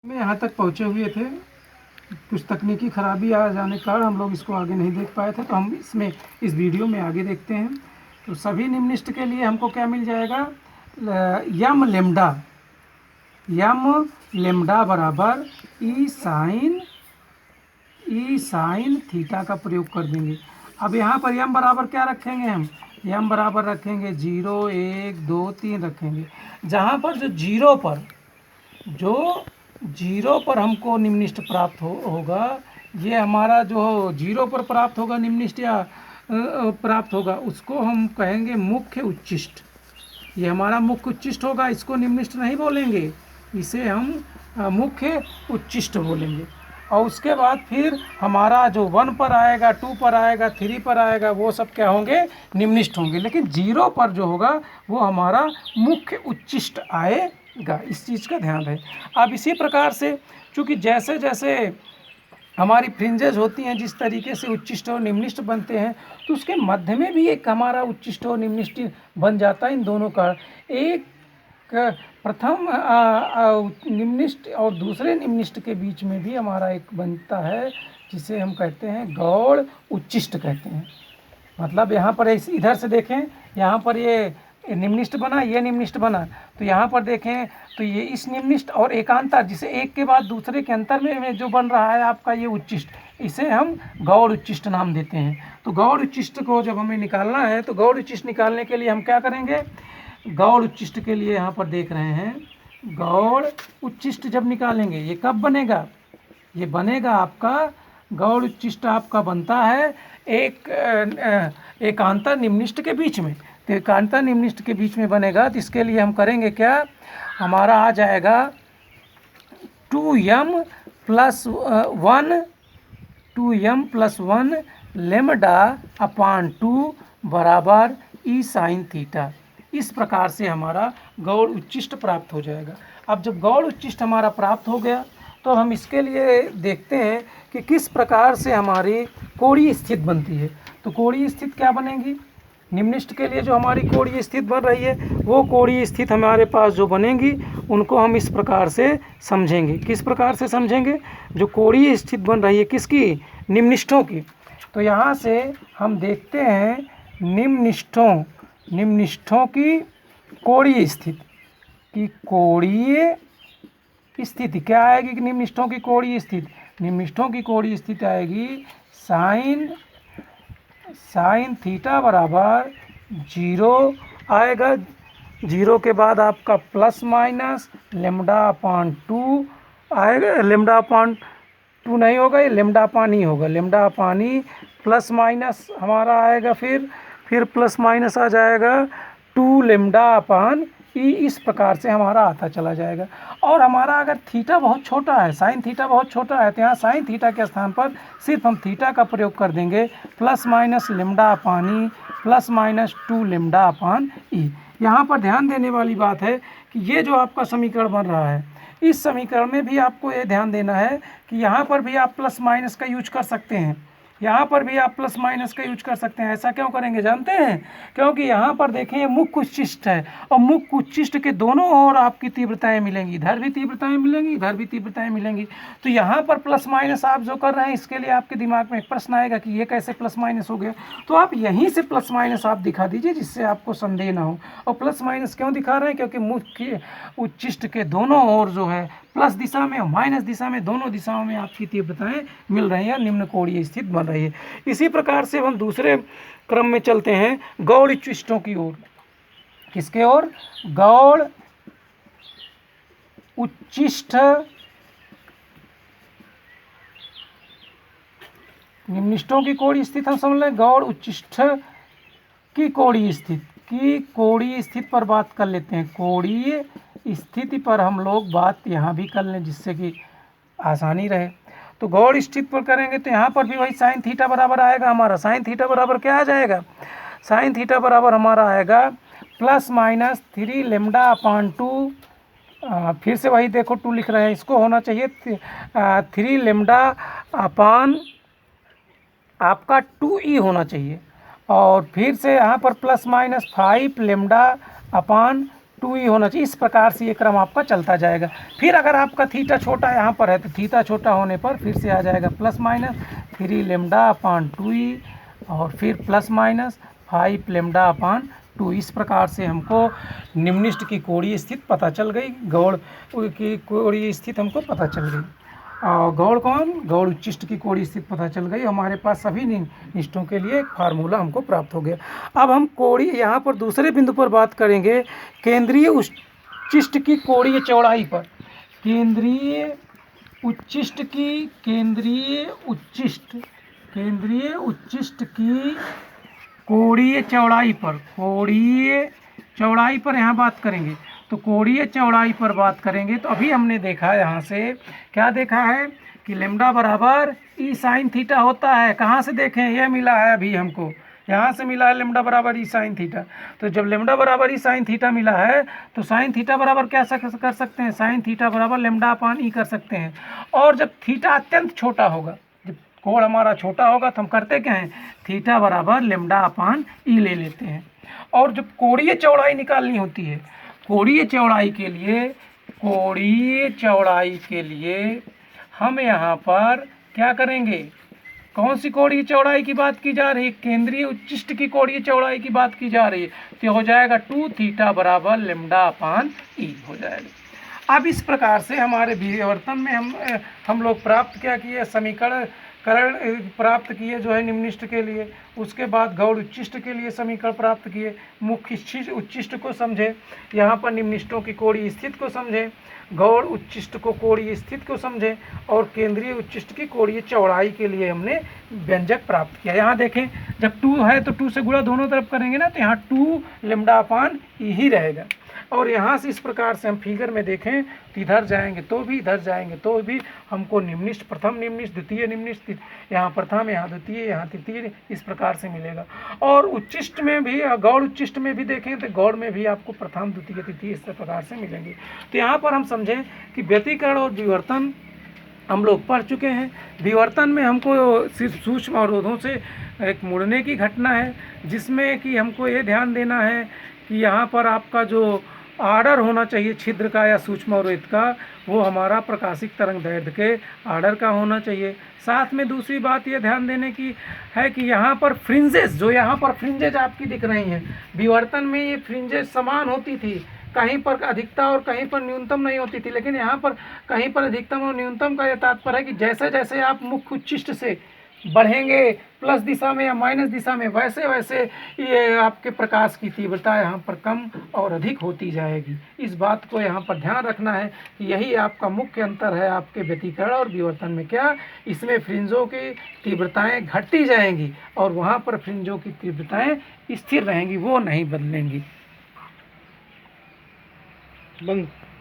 में यहाँ तक पहुँचे हुए थे। कुछ तकनीकी खराबी आ जाने के कारण हम लोग इसको आगे नहीं देख पाए थे, तो हम इस वीडियो में आगे देखते हैं। तो सभी निम्नलिखित के लिए हमको क्या मिल जाएगा, यम लेमडा बराबर ई साइन थीटा का प्रयोग कर देंगे। अब यहाँ पर यम बराबर क्या रखेंगे, हम यम बराबर रखेंगे 0 1 2 3 रखेंगे। जहाँ पर जो जीरो पर हमको निम्नलिखित प्राप्त होगा, ये हमारा जो जीरो पर प्राप्त होगा निम्नलिखित या प्राप्त होगा, उसको हम कहेंगे मुख्य उच्चिष्ट। ये हमारा मुख्य उच्चिष्ट होगा, इसको निम्नलिखित नहीं बोलेंगे, इसे हम मुख्य उच्चिष्ट बोलेंगे। और उसके बाद फिर हमारा जो 1 पर आएगा, 2 पर आएगा, 3 पर आएगा, वो सब क्या होंगे, निम्नलिखित होंगे। लेकिन 0 पर जो होगा वो हमारा मुख्य उच्चिष्ट आएगा। इस चीज़ का ध्यान रहे। अब इसी प्रकार से चूँकि जैसे जैसे हमारी फ्रिंजेज होती हैं, जिस तरीके से उच्चिष्ट और निम्नलिखित बनते हैं, तो उसके मध्य में भी एक हमारा उच्चिष्ट और निम्नलिखित बन जाता है। इन दोनों का एक प्रथम निम्नलिखित और दूसरे निम्नलिखित के बीच में भी हमारा एक बनता है, जिसे हम कहते हैं गौड़ उच्चिष्ट कहते हैं। मतलब यहाँ पर इधर से देखें, यहाँ पर ये निम्नलिखित बना, ये निम्नलिखित बना, तो यहाँ पर देखें तो ये इस निम्नलिखित और एकांतर, जिसे एक के बाद दूसरे के अंतर में जो बन रहा है आपका ये उच्चिष्ट, इसे हम गौड़ उच्चिष्ट नाम देते हैं। तो गौड़ उच्चिष्ट को जब हमें निकालना है, तो गौड़ उच्चिष्ट निकालने के लिए हम क्या करेंगे, गौड़ उच्चिष्ट के लिए यहाँ पर देख रहे हैं, गौड़ उच्चिष्ट जब निकालेंगे ये कब बनेगा, ये बनेगा आपका गौड़ उच्चिष्ट आपका बनता है एकांतर निम्नलिखित के बीच में। तो एकांतर निम्नलिखित के बीच में बनेगा, तो इसके लिए हम करेंगे क्या, हमारा आ जाएगा 2m प्लस 1 लेमडा अपान 2 बराबर ई साइन थीटा। इस प्रकार से हमारा गौड़ उच्चिष्ट प्राप्त हो जाएगा। अब जब गौड़ उच्चिष्ट हमारा प्राप्त हो गया, तो हम इसके लिए देखते हैं कि किस प्रकार से हमारी कोणीय स्थित बनती है। तो कोणीय स्थित क्या बनेगी, निम्नलिखित के लिए जो हमारी कोणीय स्थित बन रही है, वो कोणीय स्थित हमारे पास जो बनेंगी उनको हम इस प्रकार से समझेंगे। किस प्रकार से समझेंगे, जो कोणीय स्थित बन रही है किसकी, निम्नलिखितों की। तो यहाँ से हम देखते हैं निम्नलिखितों की कोणीय स्थिति की कोणीय स्थिति क्या आएगी, कि निम्नलिखितों की कोणीय स्थिति, निम्नलिखितों की कोणीय स्थिति आएगी साइन थीटा बराबर 0 आएगा। 0 के बाद आपका प्लस माइनस लेमडा अपान 2 आएगा। लेमडा अपान 2 नहीं होगा, ये लेमडा अपान ही होगा। लेमडा अपान ही प्लस माइनस हमारा आएगा, फिर प्लस माइनस आ जाएगा 2 लेमडा अपान ई। इस प्रकार से हमारा आता चला जाएगा। और हमारा अगर थीटा बहुत छोटा है, साइन थीटा बहुत छोटा है, तो यहाँ साइन थीटा के स्थान पर सिर्फ हम थीटा का प्रयोग कर देंगे, प्लस माइनस लेमडा अपान ई प्लस माइनस 2 लेमडा अपान ई। यहाँ पर ध्यान देने वाली बात है कि ये जो आपका समीकरण बन रहा है, इस समीकरण में भी आपको ये ध्यान देना है कि यहाँ पर भी आप प्लस माइनस का यूज कर सकते हैं, यहाँ पर भी आप प्लस माइनस का यूज कर सकते हैं। ऐसा क्यों करेंगे जानते हैं, क्योंकि यहाँ पर देखें ये मुख्य उच्चिष्ट है, और मुख्य उच्चिष्ट के दोनों ओर आपकी तीव्रताएं मिलेंगी, इधर भी तीव्रताएं मिलेंगी, इधर भी तीव्रताएं मिलेंगी। तो यहाँ पर प्लस माइनस आप जो कर रहे हैं, इसके लिए आपके दिमाग में एक प्रश्न आएगा कि ये कैसे प्लस माइनस हो गया। तो आप यहीं से प्लस माइनस आप दिखा दीजिए, जिससे आपको संदेह ना हो। और प्लस माइनस क्यों दिखा रहे हैं, क्योंकि मुख्य उच्चिष्ट के दोनों ओर जो है प्लस दिशा में और माइनस दिशा में, दोनों दिशाओं में आपकी तीव्रताएं मिल रही हैं, निम्न कोणीय स्थित बन रही है। इसी प्रकार से हम दूसरे क्रम में चलते हैं गौड़ उच्चिष्टों की ओर। किसके ओर, गौड़ उच्चिष्ट निम्नलिखितों की कोणीय स्थिति हम समझ लें, गौड़ उच्चिष्ट की कोणीय स्थिति पर बात कर लेते हैं। कोणीय स्थिति पर हम लोग बात यहाँ भी कर लें, जिससे कि आसानी रहे। तो गौड़ स्थिति पर करेंगे तो यहाँ पर भी वही साइन थीटा बराबर आएगा हमारा। साइन थीटा बराबर क्या आ जाएगा, साइन थीटा बराबर हमारा आएगा प्लस माइनस 3 लेमडा अपान 2। फिर से वही देखो 2 लिख रहे हैं, इसको होना चाहिए 3 लेमडा अपान आपका 2e होना चाहिए। और फिर से यहाँ पर प्लस माइनस 5 लेमडा अपान 2e होना चाहिए। इस प्रकार से ये क्रम आपका चलता जाएगा। फिर अगर आपका थीटा छोटा यहाँ पर है तो थीटा छोटा होने पर फिर से आ जाएगा प्लस माइनस 3 लेमडा अपान 2e और फिर प्लस माइनस 5 लेमडा अपान 2। इस प्रकार से हमको निम्निष्ट की कोणीय स्थिति पता चल गई, गौड़ की कोणीय स्थिति हमको पता चल गई। और गौड़ कौन, गौड़ उच्चिष्ट की कोणीय स्थिति पता चल गई। हमारे पास सभी निष्ठों के लिए एक फार्मूला हमको प्राप्त हो गया। अब हम कोणीय यहाँ पर दूसरे बिंदु पर बात करेंगे, केंद्रीय उच्चिष्ट की कोणीय चौड़ाई पर। केंद्रीय उच्चिष्ट की कोणीय चौड़ाई पर यहाँ बात करेंगे। तो कोणीय चौड़ाई पर बात करेंगे तो अभी हमने देखा यहाँ से क्या देखा है कि लेम्डा बराबर ई साइन थीटा होता है। कहाँ से देखें, यह मिला है अभी हमको, यहाँ से मिला है लेम्डा बराबर ई साइन थीटा। तो जब लेम्डा बराबर ई साइन थीटा मिला है तो साइन थीटा बराबर क्या कर सकते हैं, साइन थीटा बराबर लेम्डा अपान ई कर सकते हैं। और जब थीटा अत्यंत छोटा होगा, जब कोण हमारा छोटा होगा तो हम करते क्या हैं, थीटा बराबर लेम्डा अपान ई ले लेते हैं। और जब कोणीय चौड़ाई निकालनी होती है, कोणीय चौड़ाई के लिए हम यहाँ पर क्या करेंगे, कौन सी कोणीय चौड़ाई की बात की जा रही है, केंद्रीय उच्चिष्ट की कोणीय चौड़ाई की बात की जा रही है। तो हो जाएगा 2 थीटा बराबर लेम्डा अपान ई हो जाएगा। अब इस प्रकार से हमारे विवर्तन में हम लोग प्राप्त क्या किए, समीकरण प्राप्त किए जो है निम्निष्ट के लिए। उसके बाद गौड़ उच्चिष्ट के लिए समीकरण प्राप्त किए, मुख्य उच्चिष्ट को समझे, यहाँ पर निम्निष्टों की कोणीय स्थिति को समझे, गौड़ उच्चिष्ट को कोणीय स्थिति को समझे और केंद्रीय उच्चिष्ट की कोणीय चौड़ाई के लिए हमने व्यंजक प्राप्त किया। यहाँ देखें जब 2 है तो 2 से गुणा दोनों तरफ करेंगे ना, तो यहाँ 2 लेम्डा अपान ई ही रहेगा। और यहाँ से इस प्रकार से हम फिगर में देखें तो इधर जाएंगे तो भी, इधर जाएंगे तो भी हमको निम्निष्ट, प्रथम निम्निष्ट, द्वितीय निम्निष्ट, यहाँ प्रथम, यहाँ द्वितीय, यहाँ तृतीय, इस प्रकार से मिलेगा। और उच्चिष्ट में भी, गौड़ उच्चिष्ट में भी देखें तो गौड़ में भी आपको प्रथम, द्वितीय, तृतीय इस प्रकार से मिलेंगे। तो यहाँ पर हम समझें कि व्यतिकरण और विवर्तन हम लोग पढ़ चुके हैं। विवर्तन में हमको सिर्फ सूक्ष्म अवरोधों से एक मुड़ने की घटना है, जिसमें कि हमको ये ध्यान देना है कि यहाँ पर आपका जो आर्डर होना चाहिए छिद्र का या सूक्ष्म अवरोध का, वो हमारा प्रकाशिक तरंग दैर्ध्य के आर्डर का होना चाहिए। साथ में दूसरी बात ये ध्यान देने की है कि यहाँ पर फ्रिंजेस, जो यहाँ पर फ्रिंजेज आपकी दिख रही हैं, विवर्तन में ये फ्रिंजेज समान होती थी, कहीं पर अधिकता और कहीं पर न्यूनतम नहीं होती थी। लेकिन यहाँ पर कहीं पर अधिकतम और न्यूनतम का यह तात्पर्य है कि जैसे जैसे आप मुख्य उच्चिष्ट से बढ़ेंगे प्लस दिशा में या माइनस दिशा में, वैसे वैसे ये आपके प्रकाश की तीव्रता यहाँ पर कम और अधिक होती जाएगी। इस बात को यहाँ पर ध्यान रखना है कि यही आपका मुख्य अंतर है आपके व्यतिकरण और विवर्तन में। क्या, इसमें फ्रिंजों की तीव्रताएं घटती जाएंगी और वहाँ पर फ्रिंजों की तीव्रताएं स्थिर रहेंगी, वो नहीं बदलेंगी। बंद।